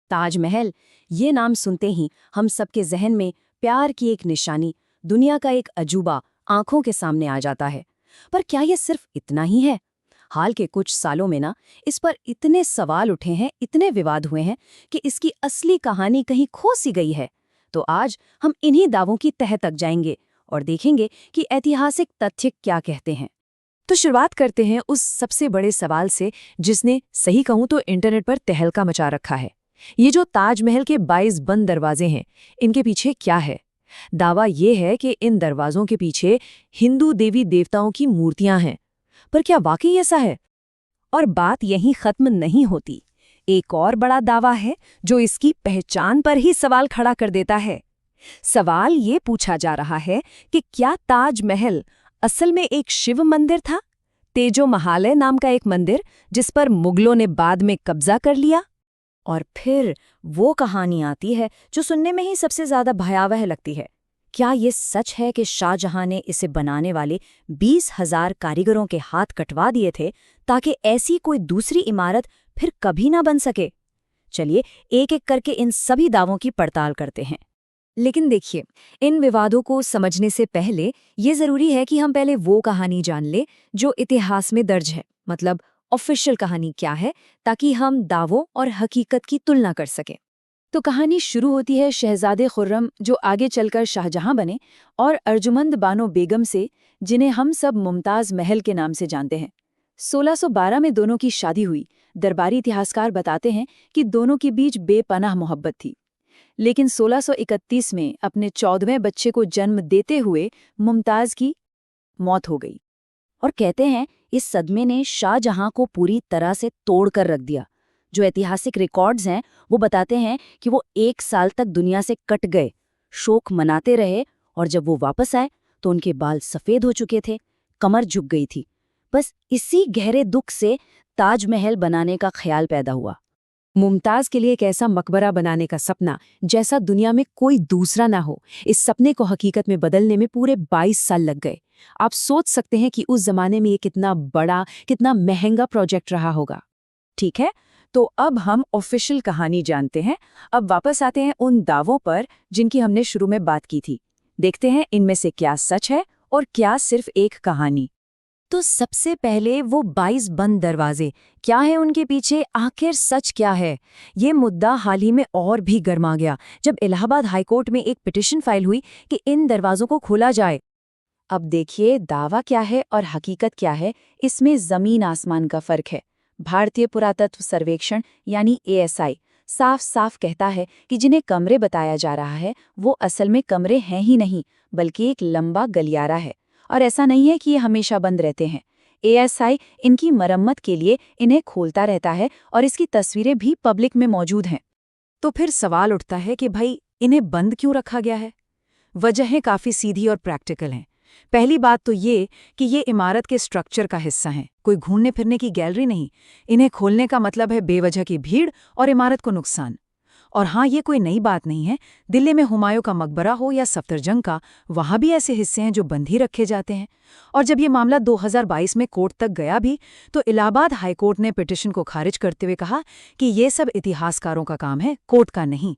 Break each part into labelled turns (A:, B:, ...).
A: ताजमहल, ये नाम सुनते ही हम सबके जहन में प्यार की एक निशानी, दुनिया का एक अजूबा आंखों के सामने आ जाता है। पर क्या ये सिर्फ इतना ही है? हाल के कुछ सालों में ना इस पर इतने सवाल उठे हैं, इतने विवाद हुए हैं कि इसकी असली कहानी कहीं खो सी गई है। तो आज हम इन्हीं दावों की तह तक जाएंगे और देखेंगे कि ऐतिहासिक तथ्य क्या कहते हैं। तो शुरुआत करते हैं उस सबसे बड़े सवाल से जिसने, सही कहूं तो, इंटरनेट पर तहलका मचा रखा है। ये जो ताजमहल के 22 बंद दरवाजे हैं, इनके पीछे क्या है? दावा ये है कि इन दरवाजों के पीछे हिंदू देवी देवताओं की मूर्तियां हैं। पर क्या वाकई ऐसा है? और बात यहीं खत्म नहीं होती। एक और बड़ा दावा है जो इसकी पहचान पर ही सवाल खड़ा कर देता है। सवाल ये पूछा जा रहा है कि क्या ताजमहल असल में एक शिव मंदिर था, तेजो महालय नाम का एक मंदिर जिस पर मुगलों ने बाद में कब्जा कर लिया? और फिर वो कहानी आती है जो सुनने में ही सबसे ज्यादा भयावह लगती है। क्या ये सच है कि शाहजहां ने इसे बनाने वाले 20,000 कारीगरों के हाथ कटवा दिए थे ताकि ऐसी कोई दूसरी इमारत फिर कभी ना बन सके? चलिए एक एक करके इन सभी दावों की पड़ताल करते हैं। लेकिन देखिए, इन विवादों को समझने से पहले ये जरूरी है कि हम पहले वो कहानी जान लें जो इतिहास में दर्ज है, मतलब ऑफिशियल कहानी क्या है, ताकि हम दावों और हकीकत की तुलना कर सकें। तो कहानी शुरू होती है शहजादे खुर्रम, जो आगे चलकर शाहजहां बने, और अर्जुमंद बानो बेगम से, जिन्हें हम सब मुमताज महल के नाम से जानते हैं। 1612 में दोनों की शादी हुई। दरबारी इतिहासकार बताते हैं कि दोनों के बीच बेपनाह मोहब्बत थी। लेकिन 1631 में अपने 14वें बच्चे को जन्म देते हुए मुमताज की मौत हो गई। और कहते हैं इस सदमे ने शाहजहां को पूरी तरह से तोड़ कर रख दिया। जो ऐतिहासिक रिकॉर्ड्स हैं वो बताते हैं कि वो 1 साल तक दुनिया से कट गए, शोक मनाते रहे, और जब वो वापस आए तो उनके बाल सफ़ेद हो चुके थे, कमर झुक गई थी। बस इसी गहरे दुख से ताजमहल बनाने का ख्याल पैदा हुआ। मुमताज के लिए एक ऐसा मकबरा बनाने का सपना जैसा दुनिया में कोई दूसरा ना हो, इस सपने को हकीकत में बदलने में पूरे 22 साल लग गए। आप सोच सकते हैं कि उस जमाने में ये कितना बड़ा, कितना महंगा प्रोजेक्ट रहा होगा। ठीक है, तो अब हम ऑफिशियल कहानी जानते हैं। अब वापस आते हैं उन दावों पर जिनकी हमने शुरू में बात की थी। देखते हैं इनमें से क्या सच है और क्या सिर्फ एक कहानी। तो सबसे पहले वो 22 बंद दरवाजे, क्या है उनके पीछे, आखिर सच क्या है? ये मुद्दा हाल ही में और भी गर्मा गया जब इलाहाबाद हाईकोर्ट में एक पिटीशन फाइल हुई कि इन दरवाजों को खोला जाए। अब देखिए, दावा क्या है और हकीकत क्या है, इसमें जमीन आसमान का फर्क है। भारतीय पुरातत्व सर्वेक्षण यानी ASI साफ साफ कहता है कि जिन्हें कमरे बताया जा रहा है वो असल में कमरे हैं ही नहीं, बल्कि एक लंबा गलियारा है। और ऐसा नहीं है कि ये हमेशा बंद रहते हैं। ASI इनकी मरम्मत के लिए इन्हें खोलता रहता है और इसकी तस्वीरें भी पब्लिक में मौजूद हैं। तो फिर सवाल उठता है कि भाई, इन्हें बंद क्यों रखा गया है? वजहें काफ़ी सीधी और प्रैक्टिकल हैं। पहली बात तो ये कि ये इमारत के स्ट्रक्चर का हिस्सा हैं, कोई घूमने फिरने की गैलरी नहीं। इन्हें खोलने का मतलब है बेवजह की भीड़ और इमारत को नुकसान। और हाँ, ये कोई नई बात नहीं है। दिल्ली में हुमायूं का मकबरा हो या सफदरजंग का, वहाँ भी ऐसे हिस्से हैं जो बंद ही रखे जाते हैं। और जब ये मामला 2022 में कोर्ट तक गया भी, तो इलाहाबाद हाईकोर्ट ने पिटीशन को खारिज करते हुए कहा कि ये सब इतिहासकारों का काम है, कोर्ट का नहीं।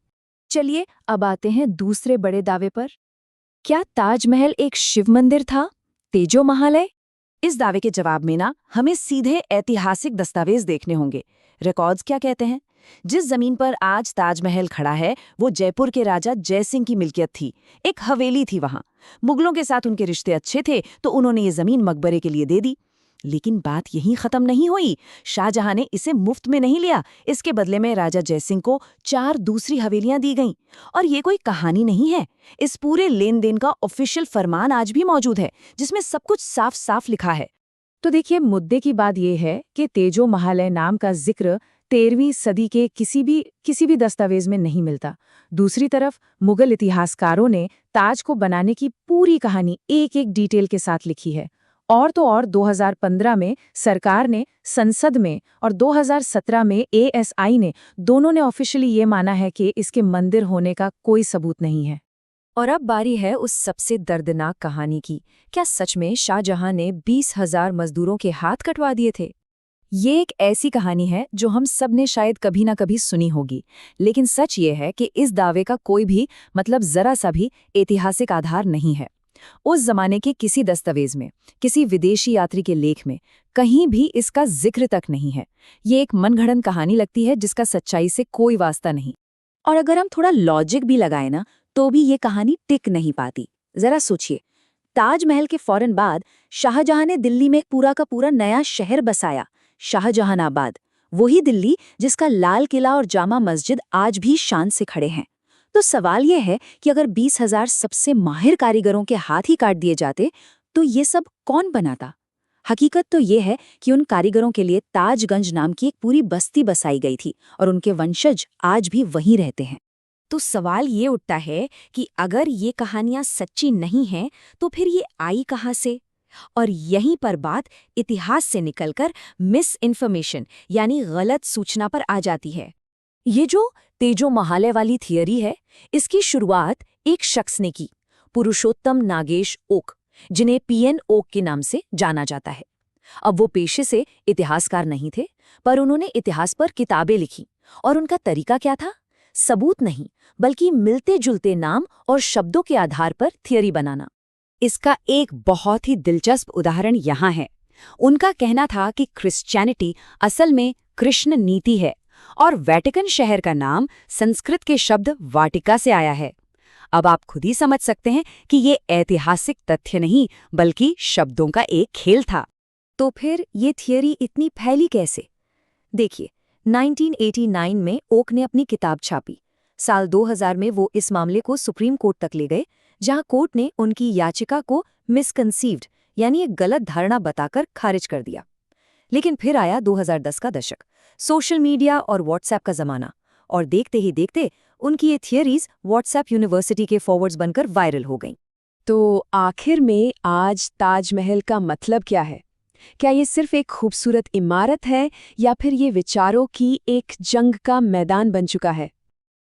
A: चलिए अब आते हैं दूसरे बड़े दावे पर। क्या ताजमहल एक शिव मंदिर था, तेजो महालय? इस दावे के जवाब में ना हमें सीधे ऐतिहासिक दस्तावेज देखने होंगे। रिकॉर्ड्स क्या कहते हैं? जिस जमीन पर आज ताजमहल खड़ा है वो जयपुर के राजा जयसिंह की मिल्कियत थी। एक हवेली थी वहां। मुगलों के साथ उनके रिश्ते अच्छे थे तो उन्होंने ये जमीन मकबरे के लिए दे दी। लेकिन बात यहीं खत्म नहीं हुई। शाहजहां ने इसे मुफ्त में नहीं लिया। इसके बदले में राजा जयसिंह को 4 दूसरी हवेलियां दी गईं। और ये कोई कहानी नहीं है। इस पूरे लेन देन का ऑफिशियल फरमान आज भी मौजूद है, जिसमें सब कुछ साफ साफ लिखा है। तो देखिए, मुद्दे की बात यह है कि तेजो महालय नाम का जिक्र 13वीं सदी के किसी भी दस्तावेज में नहीं मिलता। दूसरी तरफ मुगल इतिहासकारों ने ताज को बनाने की पूरी कहानी एक एक डिटेल के साथ लिखी है। और तो और 2015 में सरकार ने संसद में और 2017 में ASI ने, दोनों ने ऑफिशियली ये माना है कि इसके मंदिर होने का कोई सबूत नहीं है। और अब बारी है उस सबसे दर्दनाक कहानी की। क्या सच में शाहजहां ने 20,000 मजदूरों के हाथ कटवा दिए थे?
B: ये एक ऐसी कहानी है जो हम सब ने शायद कभी ना कभी सुनी होगी, लेकिन सच ये है कि इस दावे का कोई भी मतलब जरा सा भी ऐतिहासिक आधार नहीं है। उस जमाने के किसी दस्तावेज में, किसी विदेशी यात्री के लेख में कहीं भी इसका जिक्र तक नहीं है। ये एक मनगढ़ंत कहानी लगती है जिसका सच्चाई से कोई वास्ता नहीं।
A: और अगर हम थोड़ा लॉजिक भी लगाए ना, तो भी ये कहानी टिक नहीं पाती। जरा सोचिए, ताजमहल के फौरन बाद शाहजहां ने दिल्ली में पूरा का पूरा नया शहर बसाया, शाहजहानाबाद। वही दिल्ली जिसका लाल किला और जामा मस्जिद आज भी शान से खड़े हैं। तो सवाल यह है कि अगर 20,000 सबसे माहिर कारीगरों के हाथ ही काट दिए जाते, तो ये सब कौन बनाता? हकीकत तो ये है कि उन कारीगरों के लिए ताजगंज नाम की एक पूरी बस्ती बसाई गई थी और उनके वंशज आज भी वहीं रहते हैं। तो सवाल ये उठता है कि अगर ये कहानियां सच्ची नहीं हैं, तो फिर ये आई कहाँ से? और यहीं पर बात इतिहास से निकलकर मिस इन्फॉर्मेशन यानी गलत सूचना पर आ जाती है। ये जो तेजो महालय वाली थियरी है, इसकी शुरुआत एक शख्स ने की, पुरुषोत्तम नागेश ओक, जिन्हें पीएन ओक के नाम से जाना जाता है। अब वो पेशे से इतिहासकार नहीं थे, पर उन्होंने इतिहास पर किताबें लिखी। और उनका तरीका क्या था? सबूत नहीं, बल्कि मिलते जुलते नाम और शब्दों के आधार पर थियरी बनाना। इसका एक बहुत ही दिलचस्प उदाहरण यहाँ है। उनका कहना था कि क्रिश्चियनिटी असल में कृष्ण नीति है और वेटिकन शहर का नाम संस्कृत के शब्द वाटिका से आया है। अब आप खुद ही समझ सकते हैं कि ये ऐतिहासिक तथ्य नहीं, बल्कि शब्दों का एक खेल था। तो फिर ये थियरी इतनी फैली कैसे? देखिए, 1989 में ओक ने अपनी किताब छापी। साल 2000 में वो इस मामले को सुप्रीम कोर्ट तक ले गए, जहां कोर्ट ने उनकी याचिका को मिसकंसीव्ड यानी एक गलत धारणा बताकर खारिज कर दिया। लेकिन फिर आया 2010 का दशक, सोशल मीडिया और व्हाट्सएप का जमाना, और देखते ही देखते उनकी ये थियरीज व्हाट्सएप यूनिवर्सिटी के फॉरवर्ड्स बनकर वायरल हो गईं।
B: तो आखिर में आज ताजमहल का मतलब क्या है? क्या ये सिर्फ एक खूबसूरत इमारत है या फिर ये विचारों की एक जंग का मैदान बन चुका है?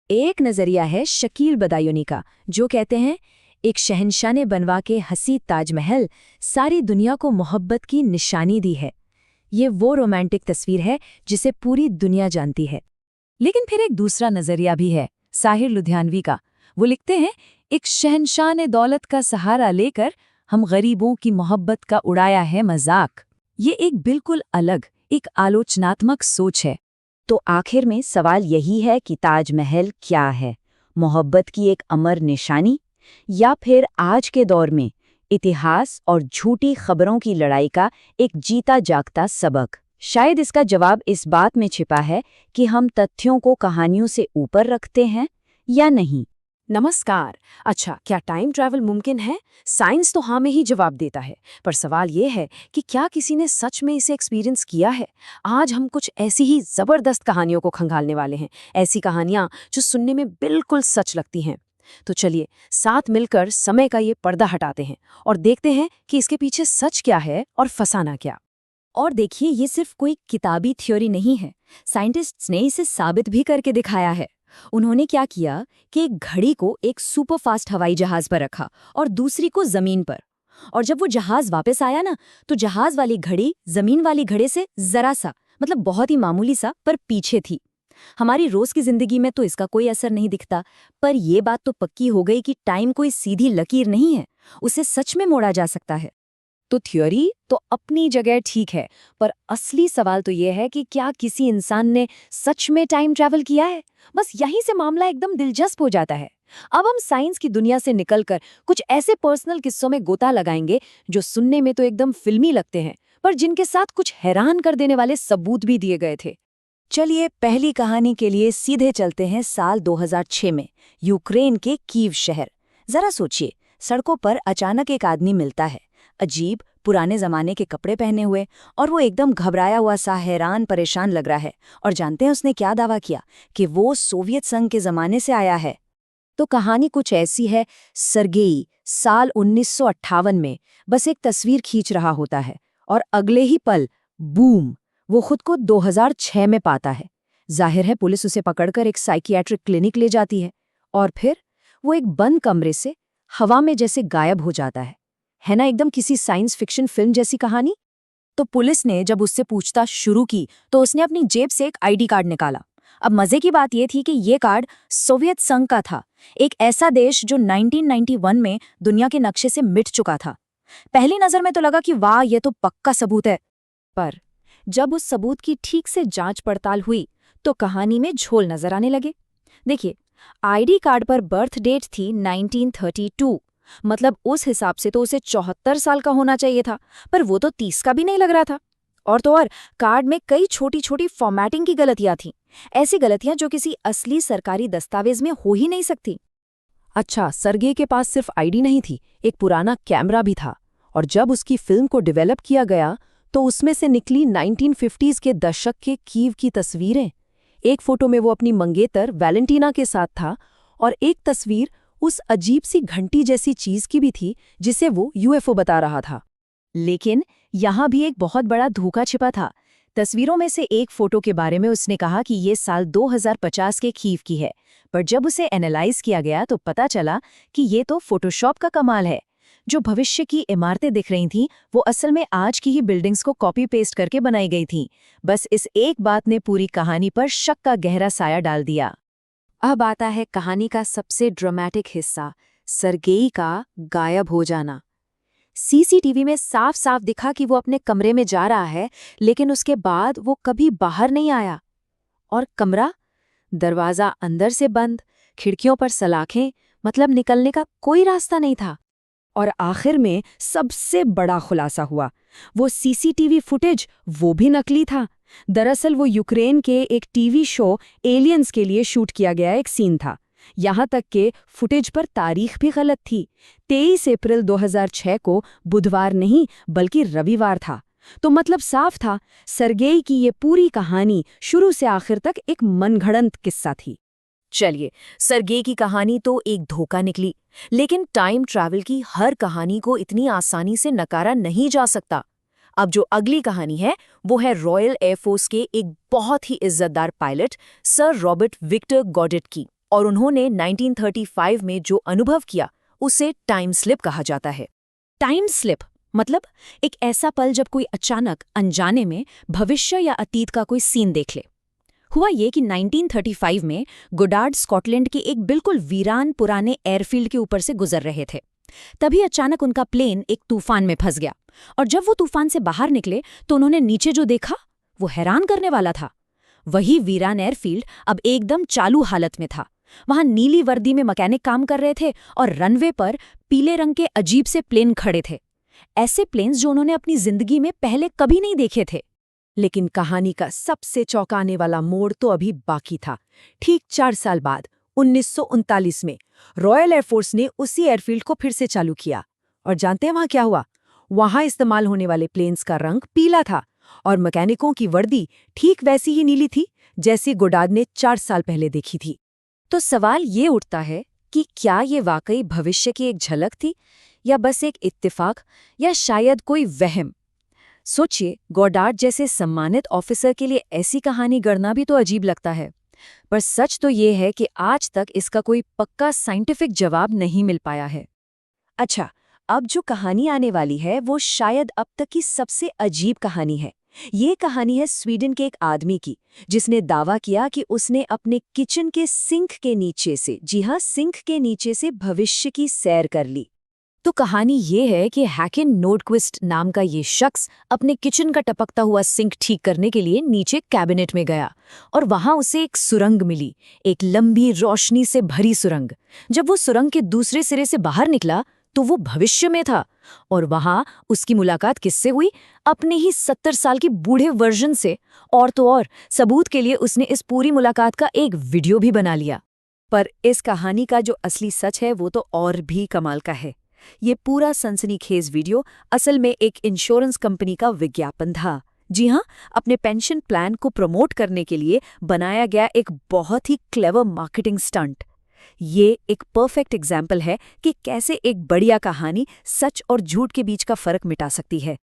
A: एक नजरिया है शकील बदायूनी का, जो कहते हैं एक शहंशाह ने बनवा के हसी ताजमहल सारी दुनिया को मोहब्बत की निशानी दी है। ये वो रोमांटिक तस्वीर है जिसे पूरी दुनिया जानती है। लेकिन फिर एक दूसरा नजरिया भी है, साहिर लुधियानवी का। वो लिखते हैं, एक शहंशाह ने दौलत का सहारा लेकर हम गरीबों की मोहब्बत का उड़ाया है मजाक। ये एक बिल्कुल अलग, एक आलोचनात्मक सोच है। तो आखिर में सवाल यही है कि ताजमहल क्या है? मोहब्बत की एक अमर निशानी, या फिर आज के दौर में इतिहास और झूठी खबरों की लड़ाई का एक जीता जागता सबक? शायद इसका जवाब इस बात में छिपा है कि हम तथ्यों को कहानियों से ऊपर रखते हैं या नहीं।
B: नमस्कार। अच्छा, क्या टाइम ट्रैवल मुमकिन है? साइंस तो हाँ में ही जवाब देता है, पर सवाल ये है कि क्या किसी ने सच में इसे एक्सपीरियंस किया है? आज हम कुछ ऐसी ही जबरदस्त कहानियों को खंगालने वाले हैं, ऐसी कहानियां जो सुनने में बिल्कुल सच लगती हैं। तो चलिए साथ मिलकर समय का ये पर्दा हटाते हैं और देखते हैं कि इसके पीछे सच क्या है और फसाना क्या।
A: और देखिए, ये सिर्फ कोई किताबी थ्योरी नहीं है, साइंटिस्ट्स ने इसे साबित भी करके दिखाया है। उन्होंने क्या किया कि एक घड़ी को एक सुपरफास्ट हवाई जहाज पर रखा और दूसरी को जमीन पर। और जब वो जहाज वापस आया ना, तो जहाज वाली घड़ी जमीन वाली घड़ी से जरा सा, मतलब बहुत ही मामूली सा, पर पीछे थी। हमारी रोज की जिंदगी में तो इसका कोई असर नहीं दिखता, पर यह बात तो पक्की हो गई कि टाइम कोई सीधी लकीर नहीं है, उसे सच में मोड़ा जा सकता है। तो थ्योरी तो अपनी जगह ठीक है, पर असली सवाल तो यह है कि क्या किसी इंसान ने सच में टाइम ट्रैवल किया है? बस यहीं से मामला एकदम दिलचस्प हो जाता है। अब हम साइंस की दुनिया से निकलकर कुछ ऐसे पर्सनल किस्सों में गोता लगाएंगे जो सुनने में तो एकदम फिल्मी लगते हैं, पर जिनके साथ कुछ हैरान कर देने वाले सबूत भी दिए गए थे। चलिए पहली कहानी के लिए सीधे चलते हैं साल 2006 में, यूक्रेन के कीव शहर। जरा सोचिए, सड़कों पर अचानक एक आदमी मिलता है, अजीब पुराने जमाने के कपड़े पहने हुए, और वो एकदम घबराया हुआ सा, हैरान परेशान लग रहा है। और जानते हैं उसने क्या दावा किया? कि वो सोवियत संघ के जमाने से आया है। तो कहानी कुछ ऐसी है, सर्गेई साल 1958 में बस एक तस्वीर खींच रहा होता है और अगले ही पल बूम, वो खुद को 2006 में पाता है। जाहिर है पुलिस उसे पकड़कर एक साइकियाट्रिक क्लिनिक ले जाती है, और फिर वो एक बंद कमरे से हवा में जैसे गायब हो जाता है ना एकदम किसी साइंस फिक्शन फिल्म जैसी कहानी। तो पुलिस ने जब उससे पूछताछ शुरू की तो उसने अपनी जेब से एक आईडी कार्ड निकाला। अब मजे की बात यह थी कि ये कार्ड सोवियत संघ का था, एक ऐसा देश जो 1991 में दुनिया के नक्शे से मिट चुका था। पहली नजर में तो लगा कि वाह, ये तो पक्का सबूत है। पर जब उस सबूत की ठीक से जांच पड़ताल हुई तो कहानी में झोल नजर आने लगे। देखिए, आईडी कार्ड पर बर्थ डेट थी 1932, मतलब उस हिसाब से तो उसे 74 साल का होना चाहिए था, पर वो तो 30 का भी नहीं लग रहा था। और तो और कार्ड में कई छोटी छोटी फॉर्मेटिंग की गलतियां थीं, ऐसी गलतियां जो किसी असली सरकारी दस्तावेज में हो ही नहीं सकती।
B: अच्छा, सर्गे के पास सिर्फ आईडी नहीं थी, एक पुराना कैमरा भी था। और जब उसकी फिल्म को डेवलप किया गया तो उसमें से निकली 1950s के दशक के कीव की तस्वीरें। एक फोटो में वो अपनी मंगेतर वैलेंटीना के साथ था और एक तस्वीर उस अजीब सी घंटी जैसी चीज की भी थी जिसे वो यूएफओ बता रहा था।
A: लेकिन यहाँ भी एक बहुत बड़ा धोखा छिपा था। तस्वीरों में से एक फोटो के बारे में उसने कहा कि ये साल 2050 के कीव की है, पर जब उसे एनालाइज किया गया तो पता चला कि ये तो फोटोशॉप का कमाल है। जो भविष्य की इमारतें दिख रही थीं वो असल में आज की ही बिल्डिंग्स को कॉपी पेस्ट करके बनाई गई थीं। बस इस एक बात ने पूरी कहानी पर शक का गहरा साया डाल दिया।
B: अब आता है कहानी का सबसे ड्रामेटिक हिस्सा, सर्गेई का गायब हो जाना। सीसीटीवी में साफ साफ दिखा कि वो अपने कमरे में जा रहा है, लेकिन उसके बाद वो कभी बाहर नहीं आया। और कमरा, दरवाजा अंदर से बंद, खिड़कियों पर सलाखें, मतलब निकलने का कोई रास्ता नहीं था।
A: और आखिर में सबसे बड़ा खुलासा हुआ, वो सीसीटीवी फुटेज वो भी नकली था। दरअसल वो यूक्रेन के एक टीवी शो एलियंस के लिए शूट किया गया एक सीन था। यहाँ तक कि फुटेज पर तारीख भी गलत थी। 23 अप्रैल 2006 को बुधवार नहीं बल्कि रविवार था। तो मतलब साफ था, सर्गेई की ये पूरी कहानी शुरू से आखिर तक एक मनगढ़ंत किस्सा थी। चलिए, सर्गेई की कहानी तो एक धोखा निकली, लेकिन टाइम ट्रैवल की हर कहानी को इतनी आसानी से नकारा नहीं जा सकता। अब जो अगली कहानी है वो है रॉयल एयरफोर्स के एक बहुत ही इज्जतदार पायलट सर रॉबर्ट विक्टर गॉडेट की, और उन्होंने 1935 में जो अनुभव किया उसे टाइम स्लिप कहा जाता है। टाइम स्लिप मतलब एक ऐसा पल जब कोई अचानक अनजाने में भविष्य या अतीत का कोई सीन देख ले। हुआ ये कि 1935 में गोडार्ड स्कॉटलैंड के एक बिल्कुल वीरान पुराने एयरफील्ड के ऊपर से गुजर रहे थे। तभी अचानक उनका प्लेन एक तूफान में फंस गया, और जब वो तूफान से बाहर निकले तो उन्होंने नीचे जो देखा वो हैरान करने वाला था। वही वीरान एयरफील्ड अब एकदम चालू हालत में था। वहां नीली वर्दी में मैकेनिक काम कर रहे थे और रनवे पर पीले रंग के अजीब से प्लेन खड़े थे, ऐसे प्लेन्स जो उन्होंने अपनी जिंदगी में पहले कभी नहीं देखे थे। लेकिन कहानी का सबसे चौंकाने वाला मोड़ तो अभी बाकी था। ठीक 4 साल बाद 1939 में रॉयल एयरफोर्स ने उसी एयरफील्ड को फिर से चालू किया, और जानते हैं वहां क्या हुआ? वहां इस्तेमाल होने वाले प्लेन्स का रंग पीला था और मैकेनिकों की वर्दी ठीक वैसी ही नीली थी जैसी गोडार्ड ने 4 साल पहले देखी थी। तो सवाल ये उठता है कि क्या ये वाकई भविष्य की एक झलक थी, या बस एक इत्तेफाक, या शायद कोई वहम? सोचिए, गोडार्ड जैसे सम्मानित ऑफिसर के लिए ऐसी कहानी गढ़ना भी तो अजीब लगता है। पर सच तो ये है कि आज तक इसका कोई पक्का साइंटिफिक जवाब नहीं मिल पाया है। अच्छा, अब जो कहानी आने वाली है वो शायद अब तक की सबसे अजीब कहानी है। ये कहानी है स्वीडन के एक आदमी की, जिसने दावा किया कि उसने अपने किचन के सिंक के नीचे से, जी हाँ, सिंक के नीचे से भविष्य की सैर कर ली। तो कहानी ये है कि हैकिन नोर्डक्विस्ट नाम का ये शख्स अपने किचन का टपकता हुआ सिंक ठीक करने के लिए नीचे कैबिनेट में गया, और वहां उसे एक सुरंग मिली, एक लंबी रोशनी से भरी सुरंग। जब वो सुरंग के दूसरे सिरे से बाहर निकला तो वो भविष्य में था, और वहां उसकी मुलाकात किससे हुई? अपने ही 70 साल के बूढ़े वर्जन से। और तो और सबूत के लिए उसने इस पूरी मुलाकात का एक वीडियो भी बना लिया। पर इस कहानी का जो असली सच है वो तो और भी कमाल का है। ये पूरा सनसनीखेज वीडियो असल में एक इंश्योरेंस कंपनी का विज्ञापन था। जी हाँ, अपने पेंशन प्लान को प्रमोट करने के लिए बनाया गया एक बहुत ही क्लेवर मार्केटिंग स्टंट। ये एक परफेक्ट एग्जाम्पल है कि कैसे एक बढ़िया कहानी सच और झूठ के बीच का फर्क मिटा सकती है।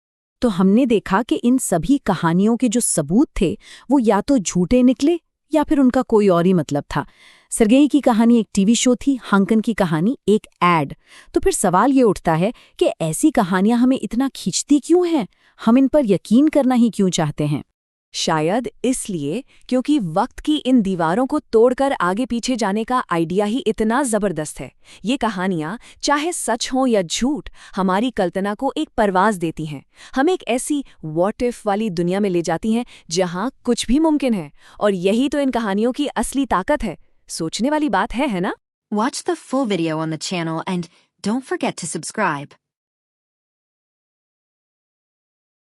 A: तो हमने देखा कि इन सभी कहानियों के जो सबूत थे वो या तो झूठे निकले या फिर उनका कोई और ही मतलब था। सर्गेई की कहानी एक टीवी शो थी, हांकन की कहानी एक एड। तो फिर सवाल ये उठता है कि ऐसी कहानियां हमें इतना खींचती क्यों हैं?
B: हम इन पर यकीन करना ही क्यों चाहते हैं?
A: शायद इसलिए क्योंकि वक्त की इन दीवारों को तोड़कर आगे पीछे जाने का आइडिया ही इतना जबरदस्त है। ये कहानियां चाहे सच हों या झूठ, हमारी कल्पना को एक परवाज देती हैं। हम एक ऐसी व्हाट इफ वाली दुनिया में ले जाती हैं जहां कुछ भी मुमकिन है। और यही तो इन कहानियों की असली ताकत है। सोचने वाली बात है ना?
C: Watch the full video on the channel and don't forget to subscribe.